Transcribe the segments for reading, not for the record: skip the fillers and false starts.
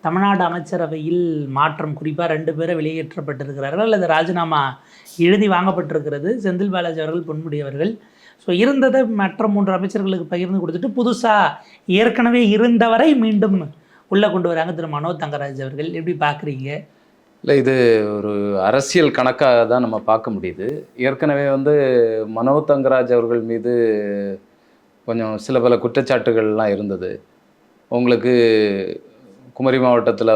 தமிழ்நாடு அமைச்சரவையில் மாற்றம், குறிப்பாக 2 பேரை வெளியேற்றப்பட்டிருக்கிறார்கள் அல்லது ராஜினாமா எழுதி வாங்கப்பட்டிருக்கிறது. செந்தில் பாலாஜி அவர்கள், பொன்முடி அவர்கள். ஸோ இருந்ததை மற்ற 3 அமைச்சர்களுக்கு பகிர்ந்து கொடுத்துட்டு புதுசாக ஏற்கனவே இருந்தவரை மீண்டும் உள்ளே கொண்டு வராங்க திரு மனோ தங்கராஜ் அவர்கள். எப்படி பார்க்குறீங்க? இல்லை, இது ஒரு அரசியல் கணக்காக தான் நம்ம பார்க்க முடியுது. ஏற்கனவே மனோ தங்கராஜ் அவர்கள் மீது கொஞ்சம் சில பல குற்றச்சாட்டுகள்லாம் இருந்தது. உங்களுக்கு குமரி மாவட்டத்தில்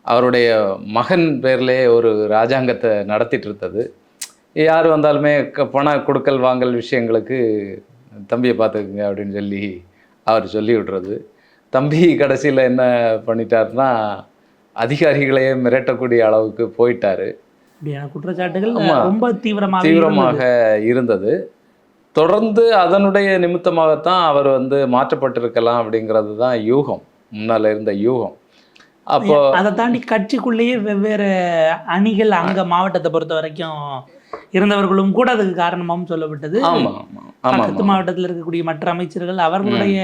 அவருடைய மகன் பேர்லேயே ஒரு ராஜாங்கத்தை நடத்திட்டு இருந்தது. யார் வந்தாலுமே பண கொடுக்கல் வாங்கல் விஷயங்களுக்கு தம்பியை பார்த்துக்குங்க அப்படின்னு அவர் சொல்லி விடுறது. தம்பி கடைசியில் என்ன பண்ணிட்டாருன்னா, அதிகாரிகளையே மிரட்டக்கூடிய அளவுக்கு போயிட்டாரு. குற்றச்சாட்டுகள் ரொம்ப தீவிரமாக இருந்தது. தொடர்ந்து அதனுடைய நிமித்தமாகத்தான் அவர் மாற்றப்பட்டிருக்கலாம் அப்படிங்கிறது தான் யூகம், முன்னால் இருந்த யூகம். அப்போ அதை தாண்டி கட்சிக்குள்ளேயே வெவ்வேறு அணிகள் அங்க மாவட்டத்தை பொறுத்த வரைக்கும் இருந்தவர்களும் கூட அதுக்கு காரணமாகவும் சொல்லப்பட்டது. பக்கத்து மாவட்டத்தில் இருக்கக்கூடிய மற்ற அமைச்சர்கள் அவர்களுடைய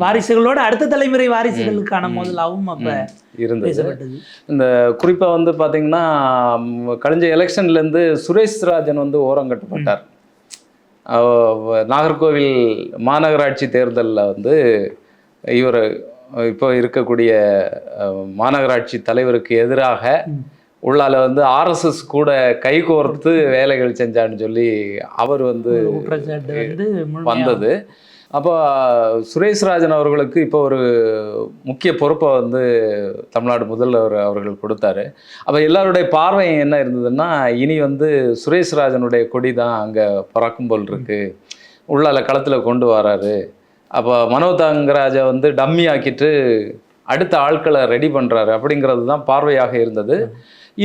வாரிசுகளோடு அடுத்த தலைமுறை வாரிசுகளுக்கான மோதலாகவும் அப்ப இருந்தது. இந்த குறிப்பா பாத்தீங்கன்னா, கழிஞ்ச எலெக்ஷன்ல இருந்து சுரேஷ் ராஜன் ஓரங்கட்டப்பட்டார். நாகர்கோவில் மாநகராட்சி தேர்தலில் இவர் இப்போ இருக்கக்கூடிய மாநகராட்சி தலைவருக்கு எதிராக உள்ளால RSS கூட கைகோர்த்து வேலைகள் செஞ்சான்னு சொல்லி அவர் வந்தது. அப்போ சுரேஷ் ராஜன் அவர்களுக்கு இப்போ ஒரு முக்கிய பொறுப்பை தமிழ்நாடு முதல்வர் அவர்கள் கொடுத்தாரு. அப்போ எல்லாருடைய பார்வை என்ன இருந்ததுன்னா, இனி சுரேஷ் ராஜனுடைய கொடி தான் அங்கே பறக்கும் போல் இருக்கு, உள்ளால களத்தில் கொண்டு வராரு. அப்போ மனோ தங்கராஜை டம்மி ஆக்கிட்டு அடுத்த ஆட்களை ரெடி பண்ணுறாரு அப்படிங்கிறது தான் பார்வையாக இருந்தது.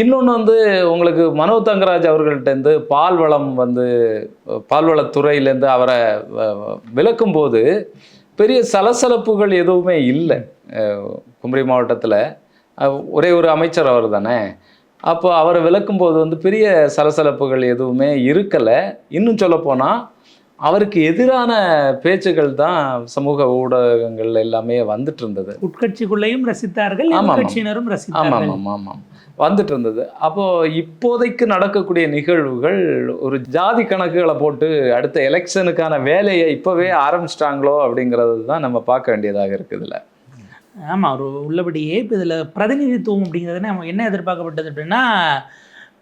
இன்னொன்று உங்களுக்கு மனோ தங்கராஜ் அவர்கள்ட்ட பால்வளம் பால்வளத்துறையிலேருந்து அவரை விலக்கும் போது பெரிய சலசலப்புகள் எதுவுமே இல்லை. குமரி மாவட்டத்தில் ஒரே ஒரு அமைச்சர் அவர் தானே. அப்போ அவரை விலக்கும் போது பெரிய சலசலப்புகள் எதுவுமே இருக்கலை. இன்னும் சொல்லப்போனால் அவருக்கு எதிரான பேச்சுகள் தான் சமூக ஊடகங்கள் எல்லாமே வந்துட்டு இருந்தது. உட்கட்சிக்குள்ளேயும் ரசித்தார்கள், கட்சியினரும் ரசித்தார்கள். ஆமாம் வந்துட்டு இருந்தது. அப்போ இப்போதைக்கு நடக்கக்கூடிய நிகழ்வுகள் ஒரு ஜாதி கணக்குகளை போட்டு அடுத்த எலெக்ஷனுக்கான வேலையை இப்போவே ஆரம்பிச்சிட்டாங்களோ அப்படிங்கிறது தான் நம்ம பார்க்க வேண்டியதாக இருக்குதுல்ல. ஆமாம், ஒரு உள்ளபடியே இப்போ இதில் பிரதிநிதித்துவம் அப்படிங்கிறது நம்ம என்ன எதிர்பார்க்கப்பட்டது அப்படின்னா,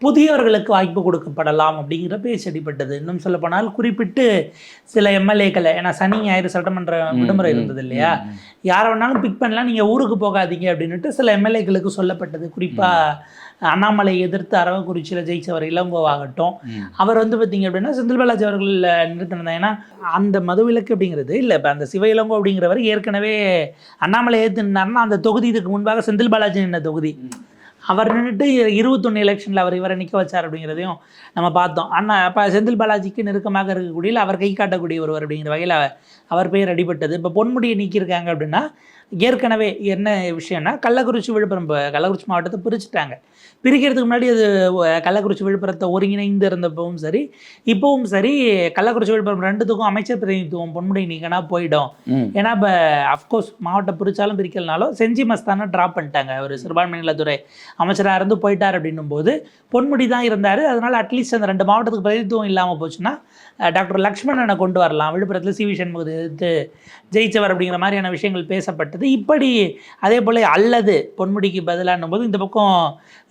புதியவர்களுக்கு வாய்ப்பு கொடுக்கப்படலாம் அப்படிங்கிற பேச்சு அடிப்பட்டது. இன்னும் சொல்லப்போனால் குறிப்பிட்டு சில எம்எல்ஏக்களை, ஏன்னா சனி ஞாயிறு சட்டமன்ற விடுமுறை இருந்தது இல்லையா, யாரை வேணாலும் பிக் பண்ணலாம், நீங்கள் ஊருக்கு போகாதீங்க அப்படின்ட்டு சில எம்எல்ஏக்களுக்கு சொல்லப்பட்டது. குறிப்பாக அண்ணாமலை எதிர்த்து அரவக்குறிச்சியில் ஜெயிச்சவர் இளங்கோவாகட்டும், அவர் பார்த்தீங்க அப்படின்னா செந்தில் பாலாஜி அவர்கள் நிறுத்தினதான். ஏன்னா அந்த மதுவிலக்கு அப்படிங்கிறது இல்லை, இப்போ அந்த சிவ இளங்கோ அப்படிங்கிறவர் ஏற்கனவே அண்ணாமலை எதிர்த்து நின்னார்னா அந்த தொகுதி இதுக்கு முன்பாக செந்தில் பாலாஜி நின்ன தொகுதி. அவர் நின்றுட்டு 21 எலெக்ஷனில் அவர் இவரை நிற்க வச்சார் அப்படிங்கிறதையும் நம்ம பார்த்தோம். ஆனால் அப்போ செந்தில் பாலாஜிக்கு நெருக்கமாக இருக்கக்கூடிய அவர் கை காட்டக்கூடிய ஒருவர் அப்படிங்கிற வகையில் அவர் பெயர் அடிபட்டது. இப்போ பொன்முடியை நீக்கியிருக்காங்க அப்படின்னா ஏற்கனவே என்ன விஷயம்னா, கள்ளக்குறிச்சி விழுப்புரம், கள்ளக்குறிச்சி மாவட்டத்தை பிரிச்சுட்டாங்க. பிரிக்கிறதுக்கு முன்னாடி அது கள்ளக்குறிச்சி விழுப்புரத்தை ஒருங்கிணைந்து இருந்தப்பவும் சரி, இப்போவும் சரி, கள்ளக்குறிச்சி விழுப்புரம் 2த்துக்கும் அமைச்சர் பிரதிநிதித்துவம் பொன்முடி நீக்கினா போயிடும். ஏன்னா இப்போ அஃப்கோர்ஸ் மாவட்டம் பிரித்தாலும் பிரிக்கலனாலும் செஞ்சி மஸ்தானை ட்ராப் பண்ணிட்டாங்க. அவர் சிறுபான்மை நலத்துறை அமைச்சராக இருந்து போயிட்டார் அப்படின்னும் போது பொன்முடி தான் இருந்தார். அதனால் அட்லீஸ்ட் அந்த 2 மாவட்டத்துக்கு பிரதிநிதித்துவம் இல்லாமல் போச்சுன்னா டாக்டர் லக்ஷ்மணனை கொண்டு வரலாம். விழுப்புரத்தில் சிவி சண்முகத்தை எதிர்த்து ஜெயிச்சவர் அப்படிங்கிற மாதிரியான விஷயங்கள் பேசப்பட்டது. இப்படி அதே போல் அல்லது பொன்முடிக்கு பதிலானும் போது இந்த பக்கம்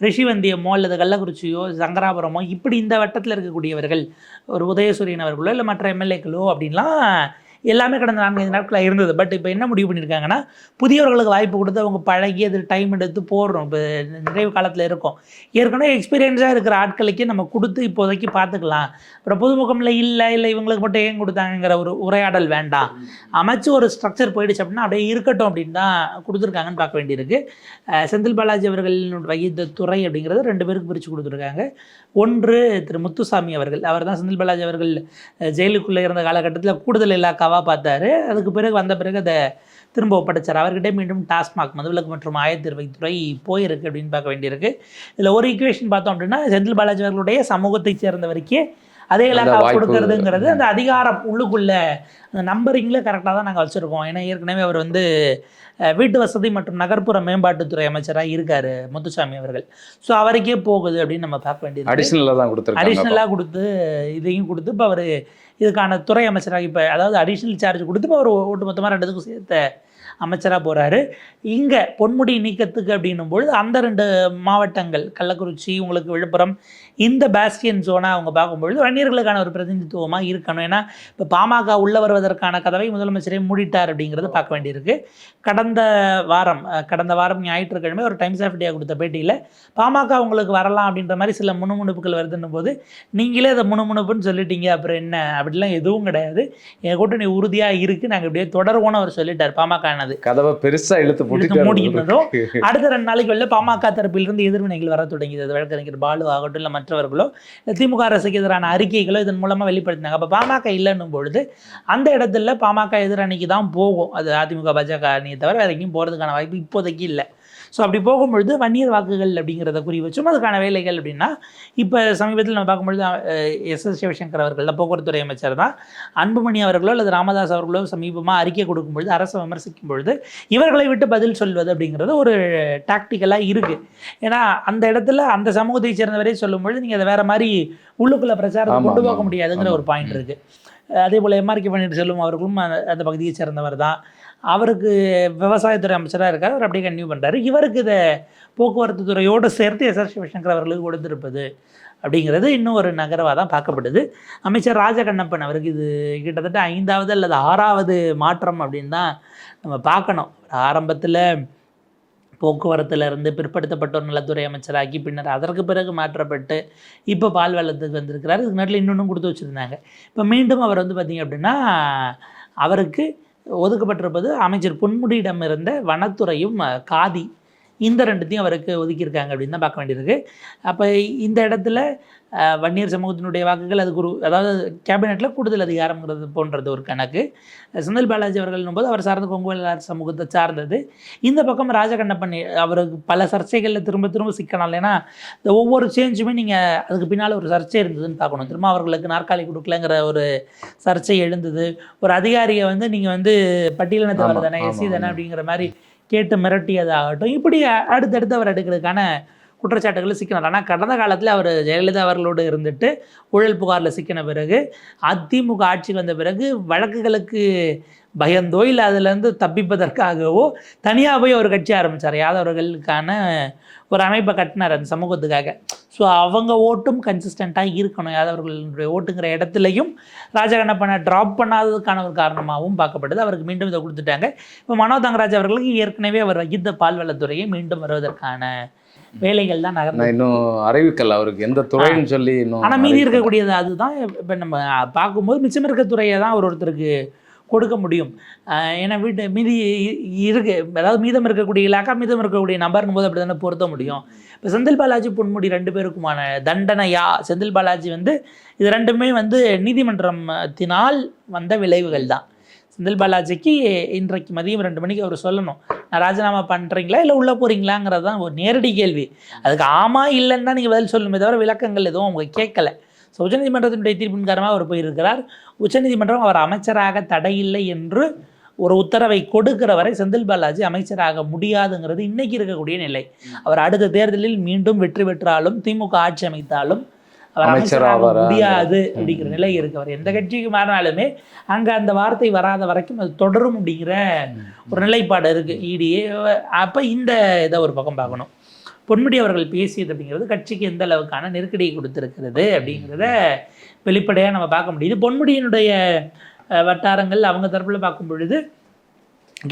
ரிஷிவந்தியமோ அல்லது கள்ளக்குறிச்சியோ சங்கராபுரமோ இப்படி இந்த வட்டத்தில் இருக்கக்கூடியவர்கள், ஒரு உதயசூரியன் அவர்களோ இல்லை மற்ற எம்எல்ஏக்களோ அப்படின்லாம் எல்லாமே கடந்த 4-5 நாட்களாக இருந்தது. பட் இப்போ என்ன முடிவு பண்ணியிருக்காங்கன்னா, புதியவர்களுக்கு வாய்ப்பு கொடுத்து அவங்க பழகி அது டைம் எடுத்து போடுறோம். இப்போ நிறைவு காலத்தில் இருக்கும், ஏற்கனவே எக்ஸ்பீரியன்ஸாக இருக்கிற ஆட்களுக்கே நம்ம கொடுத்து இப்போதைக்கு பார்த்துக்கலாம். அப்புறம் புதுமுகமில் இல்லை இவங்களுக்கு மட்டும் ஏன் கொடுத்தாங்கிற ஒரு உரையாடல் வேண்டாம், அமைச்சு ஒரு ஸ்ட்ரக்சர் போயிடுச்சு அப்படின்னா அப்படியே இருக்கட்டும் அப்படின்னு தான் கொடுத்துருக்காங்கன்னு பார்க்க வேண்டியிருக்கு. செந்தில் பாலாஜி அவர்கள் வகித்த துறை அப்படிங்கிறது 2 பேருக்கு பிரித்து கொடுத்துருக்காங்க. ஒன்று திரு முத்துசாமி அவர்கள், அவர் தான் செந்தில் பாலாஜி அவர்கள் ஜெயிலுக்குள்ளே இருந்த காலகட்டத்தில் கூடுதல் இலாக்காவாக பார்த்தாரு. அதுக்கு பிறகு வந்த பிறகு அதை திரும்ப ஒப்படைச்சார். அவர்கிட்ட மீண்டும் டாஸ்மாக் மதுவிலக்கு மற்றும் ஆயத்தீர்வைத்துறை போயிருக்கு அப்படின்னு பார்க்க வேண்டியிருக்கு. இதில் ஒரு ஈக்குவேஷன் பார்த்தோம் அப்படின்னா, செந்தில் பாலாஜி அவர்களுடைய சமூகத்தை சேர்ந்தவருக்கே அதே இலாக்கா வாய்ப்பு. கொடுக்கறதுங்கிறது அந்த அதிகாரம் உள்ளுக்குள்ள அந்த நம்பரிங்கில் கரெக்டாக தான் நாங்கள் வச்சுருக்கோம். ஏன்னா ஏற்கனவே அவர் வந்து வீட்டு வசதி மற்றும் நகர்ப்புற மேம்பாட்டுத்துறை அமைச்சராக இருக்கார் முத்துசாமி அவர்கள். ஸோ அவருக்கே போகுது அப்படின்னு நம்ம பார்க்க வேண்டியது. அடிஷ்னலாக தான் கொடுத்துருக்காங்க. அடிஷ்னலாக கொடுத்து இதையும் கொடுத்து இப்போ அவர் இதுக்கான துறை அமைச்சராக இப்போ அதாவது அடிஷ்னல் சார்ஜ் கொடுத்து இப்போ அவர் ஒட்டு மொத்தமாக ரெண்டுத்துக்கும் சேர்த்த அமைச்சராக போகிறாரு. இங்கே பொன்முடி நீக்கத்துக்கு அப்படின்னும்பொழுது அந்த 2 மாவட்டங்கள் கள்ளக்குறிச்சி உங்களுக்கு விழுப்புரம் இந்த பேஸ்டியன் ஜோனாக அவங்க பார்க்கும்பொழுது வன்னியர்களுக்கான ஒரு பிரதிநிதித்துவமாக இருக்கணும். ஏன்னா இப்போ பாமக உள்ள வருவதற்கான கதவை முதலமைச்சரே மூடிட்டார் அப்படிங்கிறது பார்க்க வேண்டியிருக்கு. கடந்த வாரம் ஞாயிற்றுக்கிழமை ஒரு டைம்ஸ் ஆஃப் இந்தியா கொடுத்த பேட்டியில் பாமக உங்களுக்கு வரலாம் அப்படின்ற மாதிரி சில முணுமுணுப்புகள் வருதுன்னும் போது நீங்களே அதை முணுமுணுப்புன்னு சொல்லிட்டீங்க அப்புறம் என்ன, அப்படிலாம் எதுவும் கிடையாது, என் கூட்டணி உறுதியாக இருக்குது, நாங்கள் இப்படியே தொடர்வோன்னு அவர் சொல்லிட்டார். பாமக கதவை பெருசா இழுத்து மூடினதும் அடுத்த 2 நாளைக்கு வெளில பாமக தரப்பிலிருந்து எதிர்வினைகள் வர தொடங்கியது. வழக்கறிஞர் பாலு ஆகட்டும் இல்லை மற்றவர்களோ திமுக அரசுக்கு எதிரான அறிக்கைகளோ இதன் மூலமாக வெளிப்படுத்தினாங்க. அப்போ பாமக இல்லைன்னும் பொழுது அந்த இடத்துல பாமக எதிரணிக்கு தான் போகும். அது அதிமுக பாஜக அணியை தவிர வேற எங்கேயும் போகிறதுக்கான வாய்ப்பு இப்போதைக்கு இல்லை. ஸோ அப்படி போகும்பொழுது வன்னியர் வாக்குகள் அப்படிங்கிறத குறி வச்சும் அதுக்கான வேலைகள் அப்படின்னா இப்போ சமீபத்தில் நம்ம பார்க்கும்பொழுது எஸ் சிவசங்கர் அவர்கள் போக்குவரத்துறை அமைச்சர் தான், அன்புமணி அவர்களோ அல்லது ராமதாஸ் அவர்களோ சமீபமாக அறிக்கை கொடுக்கும்பொழுது அரசை விமர்சிக்கும் பொழுது இவர்களை விட்டு பதில் சொல்வது அப்படிங்கிறது ஒரு டாக்டிக்கலாக இருக்குது. ஏன்னா அந்த இடத்துல அந்த சமூகத்தை சேர்ந்தவரே சொல்லும்பொழுது நீங்கள் அதை வேறு மாதிரி உள்ளுக்குள்ளே பிரச்சாரத்தை கொண்டு போக முடியாதுங்கிற ஒரு பாயிண்ட் இருக்குது. அதே போல் எம்ஆர்கே பன்னீர்செல்வம் அவர்களும் அந்த பகுதியை சேர்ந்தவர் தான். அவருக்கு விவசாயத்துறை அமைச்சராக இருக்கார், அவர் அப்படியே கன்டினியூ பண்ணுறாரு. இவருக்கு இதை போக்குவரத்து துறையோடு சேர்த்து எஸ் சிவசங்கர் அவர்களுக்கு கொடுத்துருப்பது அப்படிங்கிறது இன்னும் ஒரு நகரவாக தான் பார்க்கப்படுது. அமைச்சர் ராஜகண்ணப்பன் அவருக்கு இது கிட்டத்தட்ட 5வது அல்லது 6வது மாற்றம் அப்படின்னு தான் நம்ம பார்க்கணும். ஆரம்பத்தில் போக்குவரத்துலேருந்து பிற்படுத்தப்பட்டோர் நலத்துறை அமைச்சராகி பின்னர் அதற்கு பிறகு மாற்றப்பட்டு இப்போ பால் வெள்ளத்துக்கு வந்திருக்கிறார். இதுக்கு நாட்டில் இன்னொன்றும் கொடுத்து வச்சுருந்தாங்க. இப்போ மீண்டும் அவர் வந்து பார்த்திங்க அப்படின்னா அவருக்கு ஒதுக்கப்பட்டிருப்பது அமைச்சர் பொன்முடியிடம் இருந்த வனத்துறையும் காதி, இந்த 2த்தையும் அவருக்கு ஒதுக்கியிருக்காங்க அப்படின்னு தான் பார்க்க வேண்டியிருக்கு. அப்போ இந்த இடத்துல வன்னியர் சமூகத்தினுடைய வாக்குகள் அதுக்கு அதாவது கேபினெட்டில் கூடுதல் அதிகாரங்கிறது போன்றது ஒரு கணக்கு. செந்தில் பாலாஜி அவர்கள் போது அவர் சார்ந்த கொங்கு வேளாளர் சமூகத்தை சார்ந்தது. இந்த பக்கம் ராஜகண்ணப்பன் அவருக்கு பல சர்ச்சைகளில் திரும்ப திரும்ப சிக்கணும். ஏன்னா இந்த ஒவ்வொரு சேஞ்சுமே நீங்கள் அதுக்கு பின்னால் ஒரு சர்ச்சை இருந்ததுன்னு பார்க்கணும். திரும்ப அவர்களுக்கு நாற்காலி கொடுக்கலங்கிற ஒரு சர்ச்சை எழுந்தது. ஒரு அதிகாரியை வந்து நீங்கள் வந்து பட்டியலினத்தவர் தானே எஸ்சி தானே அப்படிங்கிற மாதிரி கேட்டு மிரட்டியதாகட்டும், இப்படி அடுத்தடுத்து அவர் எடுக்கிறதுக்கான குற்றச்சாட்டுகளில் சிக்கினார். ஆனால் கடந்த காலத்தில் அவர் ஜெயலலிதா அவர்களோடு இருந்துட்டு ஊழல் புகாரில் சிக்கின பிறகு அதிமுக ஆட்சிக்கு வந்த பிறகு வழக்குகளுக்கு பயந்தோ இல்லை அதுலேருந்து தப்பிப்பதற்காகவோ தனியாக போய் ஒரு கட்சி ஆரம்பித்தார். யாதவர்களுக்கான ஒரு அமைப்பை கட்டினார் அந்த சமூகத்துக்காக. ஸோ அவங்க ஓட்டும் கன்சிஸ்டண்ட்டாக இருக்கணும். யாதவர்களுடைய ஓட்டுங்கிற இடத்துலையும் ராஜகண்ணப்பனை ட்ராப் பண்ணாததுக்கான ஒரு காரணமாகவும் பார்க்கப்படுது. அவருக்கு மீண்டும் இதை கொடுத்துட்டாங்க. இப்போ மனோ தங்கராஜ் அவர்களுக்கு ஏற்கனவே அவர் வகித்த பால்வளத்துறையை மீண்டும் வருவதற்கான வேலைகள் தான் நகர்ந்து இன்னும் அறிவிக்கல அவருக்கு எந்த துறைன்னு சொல்லி. ஆனால் மீதி இருக்கக்கூடியது அதுதான் இப்போ நம்ம பார்க்கும்போது மிச்சம் இருக்க துறையை தான் ஒருத்தருக்கு கொடுக்க முடியும். ஏன்னா மீதி இருக்கு, அதாவது மீதம் இருக்கக்கூடிய இலாக்கா மீதம் இருக்கக்கூடிய நபர்னும் போது அப்படி தானே பொருத்த முடியும். இப்போ செந்தில் பாலாஜி பொன்முடி 2 பேருக்குமான தண்டனையா, செந்தில் பாலாஜி வந்து இது 2மே வந்து நீதிமன்றத்தினால் வந்த விளைவுகள் தான். செந்தில் பாலாஜிக்கு இன்றைக்கு மதியம் 2 மணிக்கு அவர் சொல்லணும், நான் ராஜினாமா பண்ணுறீங்களா இல்லை உள்ளே போகிறீங்களாங்கிறது தான் ஒரு நேரடி கேள்வி. அதுக்கு ஆமாம் இல்லைன்னு தான் நீங்கள் பதில் சொல்லணுமே தவிர விளக்கங்கள் எதுவும் அவங்க கேட்கலை. ஸோ உச்சநீதிமன்றத்தினுடைய தீர்ப்பின் காரணமாக அவர் போயிருக்கிறார். உச்சநீதிமன்றம் அவர் அமைச்சராக தடையில்லை என்று ஒரு உத்தரவை கொடுக்கிற வரை செந்தில் பாலாஜி அமைச்சராக முடியாதுங்கிறது இன்றைக்கி இருக்கக்கூடிய நிலை. அவர் அடுத்த தேர்தலில் மீண்டும் வெற்றி பெற்றாலும் திமுக ஆட்சி அமைத்தாலும் அவர் அமைச்சராக முடியாது அப்படிங்கிற நிலை இருக்கு. அவர் எந்த கட்சிக்கு மாறினாலுமே அங்கே அந்த வார்த்தை வராத வரைக்கும் அது தொடரும் அப்படிங்கிற ஒரு நிலைப்பாடு இருக்குது இடியே. அப்போ இந்த இதை ஒரு பக்கம் பார்க்கணும். பொன்முடி அவர்கள் பேசியது அப்படிங்கிறது கட்சிக்கு எந்த அளவுக்கான நெருக்கடியை கொடுத்துருக்கிறது அப்படிங்கிறத வெளிப்படையாக நம்ம பார்க்க முடியுது. பொன்முடியினுடைய வட்டாரங்கள் அவங்க தரப்பில் பார்க்கும் பொழுது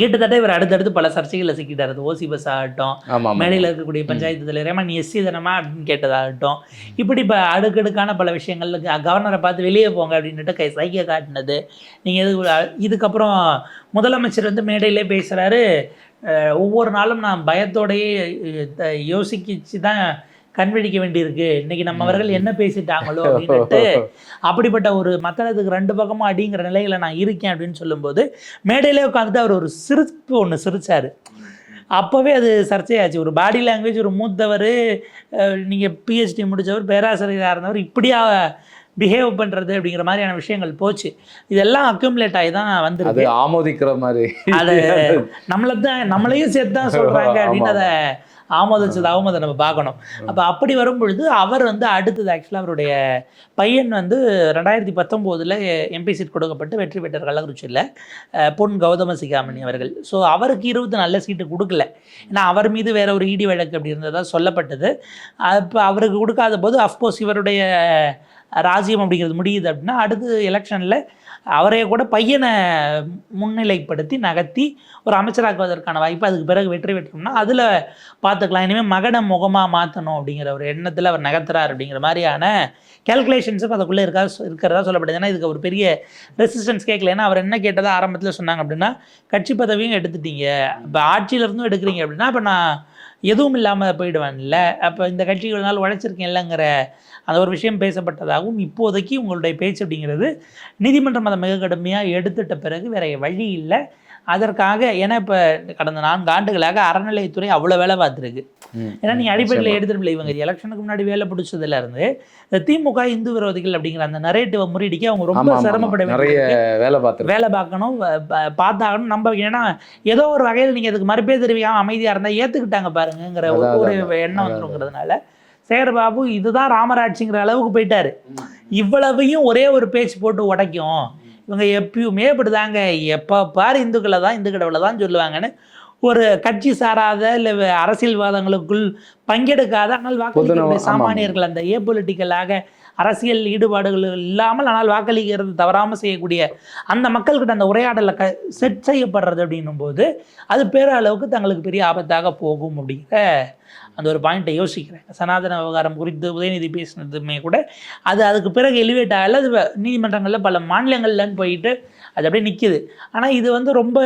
கிட்டத்தட்ட இவர் அடுத்தடுத்து பல சர்ச்சைகளில் சிக்கிட்டார். அது ஓசி பஸ் ஆகட்டும், மேடையில் இருக்கக்கூடிய பஞ்சாயத்து தலைவர் நீ எஸ்சி தானமா அப்படின்னு கேட்டதாகட்டும், இப்படி இப்போ அடுக்கடுக்கான பல விஷயங்கள் கவர்னரை பார்த்து வெளியே போங்க அப்படின்ட்டு சைக்கிய காட்டினது. நீங்கள் இதுக்கப்புறம் முதலமைச்சர் வந்து மேடையிலே பேசுகிறாரு, ஒவ்வொரு நாளும் நான் பயத்தோடையே யோசிச்சு தான் கண்விழிக்க வேண்டியிருக்கு, இன்னைக்கு நம்மவர்கள் என்ன பேசிட்டாங்களோ அப்படின்ட்டு அப்படிப்பட்ட ஒரு மக்களுக்கு 2 பக்கமும் அடிங்கிற நிலையில நான் இருக்கேன் அப்படின்னு சொல்லும்போது மேடையிலே உட்காந்துட்டு அவர் ஒரு சிரிப்பு ஒன்று சிரிச்சார். அப்போவே அது சர்ச்சையாச்சு. ஒரு பாடி லாங்குவேஜ், ஒரு மூத்தவர், நீங்கள் பிஹெச்டி முடித்தவர், பேராசிரியராக இருந்தவர் இப்படியா பிஹேவ் பண்ணுறது அப்படிங்கிற மாதிரியான விஷயங்கள் போச்சு. இதெல்லாம் அக்யூமுலேட் ஆகி தான் அது வந்துருக்கு. ஆமோதிக்கிற மாதிரி அது நம்மளையும் சேர்த்து தான் சொல்கிறாங்க அப்படின்னு அதை அவமதை நம்ம பார்க்கணும். அப்போ அப்படி வரும்பொழுது அவர் வந்து அடுத்தது ஆக்சுவலாக அவருடைய பையன் வந்து 2019 எம்பி சீட் கொடுக்கப்பட்டு வெற்றி பெற்றார் கள்ளக்குறிச்சியில், பொன் கௌதம சிகாமணி அவர்கள். ஸோ அவருக்கு 20 சீட்டு கொடுக்கல. ஏன்னா அவர் மீது வேற ஒரு இடி வழக்கு அப்படி இருந்ததா சொல்லப்பட்டது. இப்போ அவருக்கு கொடுக்காத போது அஃப்கோர்ஸ் இவருடைய ராஜ்யம் அப்படிங்கிறது முடியுது அப்படின்னா அடுத்து எலெக்ஷனில் அவரே கூட பையனை முன்னிலைப்படுத்தி நகர்த்தி ஒரு அமைச்சராக்குவதற்கான வாய்ப்பு அதுக்கு பிறகு வெற்றி பெற்றோம்னா அதில் பார்த்துக்கலாம். இனிமேல் மகனை முகமாக மாற்றணும் அப்படிங்கிற ஒரு எண்ணத்தில் அவர் நகர்த்துறார் அப்படிங்கிற மாதிரியான கேல்குலேஷன்ஸும் அதுக்குள்ளே இருக்கிறதா சொல்லப்படுது. ஏன்னா இதுக்கு ஒரு பெரிய ரெசிஸ்டன்ஸ் கேட்கல. ஏன்னா அவர் என்ன கேட்டதாக ஆரம்பத்தில் சொன்னாங்க அப்படின்னா, கட்சி பதவியும் எடுத்துட்டீங்க, இப்போ ஆட்சியிலேருந்தும் எடுக்கிறீங்க அப்படின்னா இப்போ நான் எதுவும் இல்லாமல் போயிடுவேன்ல, அப்போ இந்த கட்சிகள் நாள் உழைச்சிருக்கேன் இல்லைங்கிற அந்த ஒரு விஷயம் பேசப்பட்டதாகவும், இப்போதைக்கு உங்களுடைய பேச்சு அப்படிங்கிறது நீதிமன்றம் அதை மிக கடுமையாக எடுத்துட்ட பிறகு வேற வழி இல்லை அதற்காக. ஏன்னா இப்போ கடந்த 4 ஆண்டுகளாக அறநிலையத்துறை அவ்வளோ வேலை பார்த்துருக்கு. ஏன்னா நீங்கள் அடிப்படையில் எடுத்துட்டு இவங்க எலெக்ஷனுக்கு முன்னாடி வேலை பிடிச்சதுல இருந்து இந்த திமுக இந்து விரோதிகள் அப்படிங்கிற அந்த நரேட்டிவை முறியடிக்க அவங்க ரொம்ப சிரமப்பட வேலை பார்க்கணும், பார்த்தாகணும். நம்ம ஏன்னா ஏதோ ஒரு வகையில் நீங்கள் அதுக்கு மறுப்பே தெரிவிக்காமல் அமைதியாக இருந்தால் ஏற்றுக்கிட்டாங்க பாருங்கிற ஒரு எண்ணம் வந்துருங்கிறதுனால சேகர்பாபு இதுதான் ராமராட்சிங்கிற அளவுக்கு போயிட்டாரு. இவ்வளவையும் ஒரே ஒரு பேச்சு போட்டு உடைக்கும். இவங்க எப்பயுமே இப்படிதாங்க, எப்போ பாரு இந்துக்களை தான் இந்து கடவுளை தான் சொல்லுவாங்கன்னு ஒரு கட்சி சாராத இல்லை அரசியல்வாதங்களுக்குள் பங்கெடுக்காத ஆனால் வாக்களிக்கக்கூடிய சாமானியர்கள் அந்த ஏபொலிட்டிக்கலாக அரசியல் ஈடுபாடுகள் இல்லாமல் ஆனால் வாக்களிக்கிறது தவறாமல் செய்யக்கூடிய அந்த மக்கள்கிட்ட அந்த உரையாடலை செட் செய்யப்படுறது அப்படின்னும் போது அது பேரளவுக்கு தங்களுக்கு பெரிய ஆபத்தாக போகும் அப்படிங்கிற அந்த ஒரு பாயிண்ட்டை யோசிக்கிறேன். சனாதன விவகாரம் குறித்து உதயநிதி பேசினதுமே கூட அதுக்கு பிறகு எலிவேட் ஆகல. அது நீதிமன்றங்களில் பல மாநிலங்கள்லன்னு போயிட்டு அது அப்படியே நிற்கிது. ஆனால் இது வந்து ரொம்ப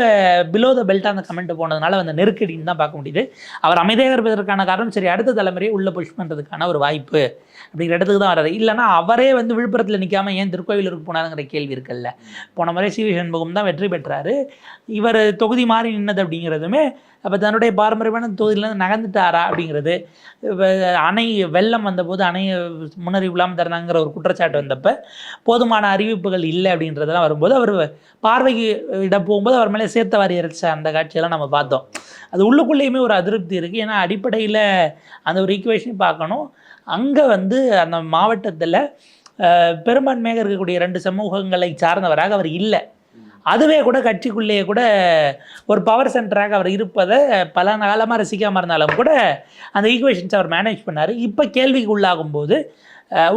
பிலோ த பெல்ட்டாக அந்த கமெண்ட் போனதுனால அந்த நெருக்கடின்னு தான் பார்க்க முடியுது. அவர் அமைதியாக இருப்பதற்கான காரணம் சரி அடுத்த தலைமுறையை உள்ளே புஷ் பண்ணுறதுக்கான ஒரு வாய்ப்பு அப்படிங்கிற இடத்துக்கு தான் வர்றாரு. இல்லைனா அவரே வந்து விழுப்புரத்தில் நிற்காமல் ஏன் திருக்கோவிலூருக்கு போனாருங்கிற கேள்வி இருக்குல்ல. போன முறை சி வி சண்முகம் தான் வெற்றி பெற்றாரு, இவர் தொகுதி மாறி நின்னது அப்படிங்கிறதுமே அப்போ தன்னுடைய பாரம்பரியமான தொகுதியிலேருந்து நகர்ந்துட்டாரா அப்படிங்கிறது. அணை வெள்ளம் வந்தபோது அணையை முன்னறிவு இல்லாமல் தரனாங்கிற ஒரு குற்றச்சாட்டு வந்தப்போ போதுமான அறிவிப்புகள் இல்லை அப்படின்றதெல்லாம் வரும்போது அவர் பார்வைக்கு இட போகும்போது அவர் மேலே சேர்த்த வாரி இறைச்ச அந்த காட்சியெல்லாம் நம்ம பார்த்தோம். அது உள்ளுக்குள்ளேயுமே ஒரு அதிருப்தி இருக்குது. ஏன்னா அடிப்படையில் அந்த ஒரு ஈக்குவேஷனையும் பார்க்கணும். அங்கே வந்து அந்த மாவட்டத்தில் பெரும்பான்மையாக இருக்கக்கூடிய 2 சமூகங்களை சார்ந்தவராக அவர் இல்லை. அதுவே கூட கட்சிக்குள்ளேயே கூட ஒரு பவர் சென்டராக அவர் இருப்பதை பல காலமாக ரசிக்காமல் இருந்தாலும் கூட அந்த ஈக்குவேஷன்ஸ் அவர் மேனேஜ் பண்ணார். இப்போ கேள்விக்கு உள்ளாகும் போது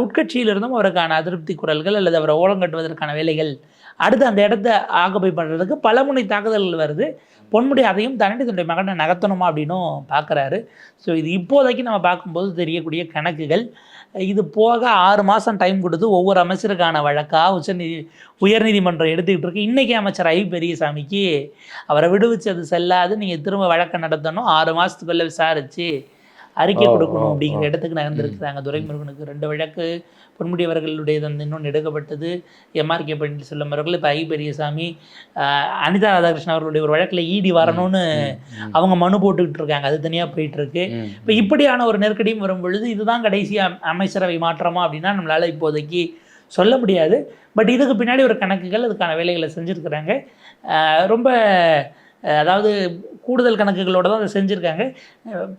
உட்கட்சியிலிருந்தும் அவருக்கான அதிருப்தி குரல்கள் அல்லது அவரை ஓலங்கட்டுவதற்கான வேலைகள் அடுத்து அந்த இடத்த ஆக்குபை பண்ணுறதுக்கு பல முனை தாக்குதல்கள் வருது. பொன்முடி அதையும் தாண்டி தன்னுடைய மகனை நகர்த்தணுமா அப்படின்னும் பார்க்குறாரு. ஸோ இது இப்போதைக்கு நம்ம பார்க்கும்போது தெரியக்கூடிய கணக்குகள். இது போக 6 மாதம் டைம் கொடுத்து ஒவ்வொரு அமைச்சருக்கான வழக்காக உயர்நீதிமன்றம் எடுத்துக்கிட்டு இருக்கு. இன்றைக்கி அமைச்சர் ஐ பெரியசாமிக்கு அவரை விடுவிச்சது செல்லாது, நீங்கள் திரும்ப வழக்கை நடத்தணும், 6 மாதத்துக்குள்ளே விசாரித்து அறிக்கை கொடுக்கணும் அப்படிங்கிற இடத்துக்கு நகர்ந்துருக்குறாங்க. துரைமுருகனுக்கு 2 வழக்கு, பொன்முடி அவர்களுடைய இன்னொன்று எடுக்கப்பட்டது, எம்ஆர்கே பன்னீர்செல்வம் அவர்கள், இப்போ ஐ பெரியசாமி, அனிதா ராதாகிருஷ்ணன் அவர்களுடைய ஒரு வழக்கில் ஈடி வரணும்னு அவங்க மனு போட்டுக்கிட்டு இருக்காங்க, அது தனியாக போயிட்டுருக்கு. இப்போ இப்படியான ஒரு நெருக்கடியும் வரும் பொழுது இதுதான் கடைசி அமைச்சரவை மாற்றமா அப்படின்னா நம்மளால் இப்போதைக்கு சொல்ல முடியாது. பட் இதுக்கு பின்னாடி ஒரு கணக்குகள் அதுக்கான வேலைகளை செஞ்சுருக்குறாங்க. ரொம்ப அதாவது கூடுதல் கணக்குகளோடு தான் அதை செஞ்சுருக்காங்க.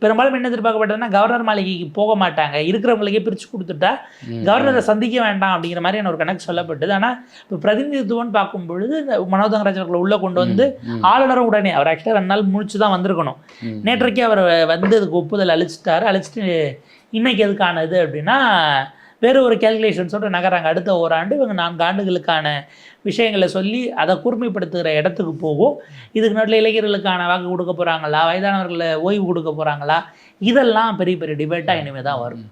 பெரும்பாலும் என்ன எதிர்பார்க்கப்பட்டதுன்னா கவர்னர் மாளிகைக்கு போக மாட்டாங்க, இருக்கிறவங்களுக்கே பிரித்து கொடுத்துட்டா கவர்னரை சந்திக்க வேண்டாம் அப்படிங்கிற மாதிரியான ஒரு கணக்கு சொல்லப்பட்டது. ஆனால் இப்போ பிரதிநிதித்துவம்னு பார்க்கும் பொழுது மனோ தங்கராஜ் அவர்களை உள்ளே கொண்டு வந்து ஆளுநரும் உடனே அவர் ஆக்சுவலாக 2 நாள் முடிச்சு தான் வந்திருக்கணும். நேற்றைக்கே அவர் வந்து அதுக்கு ஒப்புதல் அழிச்சிட்டு இன்னைக்கு எதுக்கான இது அப்படின்னா வேறு ஒரு கேல்குலேஷன்ஸோடு நகராங்க. அடுத்த ஓராண்டு இவங்க 4 ஆண்டுகளுக்கான விஷயங்களை சொல்லி அதை கூர்மைப்படுத்துகிற இடத்துக்கு போகும். இதுக்கு நடுவில் இளைஞர்களுக்கான வாக்கு கொடுக்க போகிறாங்களா, வயதானவர்களை ஓய்வு கொடுக்க போகிறாங்களா, இதெல்லாம் பெரிய பெரிய டிபேட்டாக இனிமேல் தான் வரும்.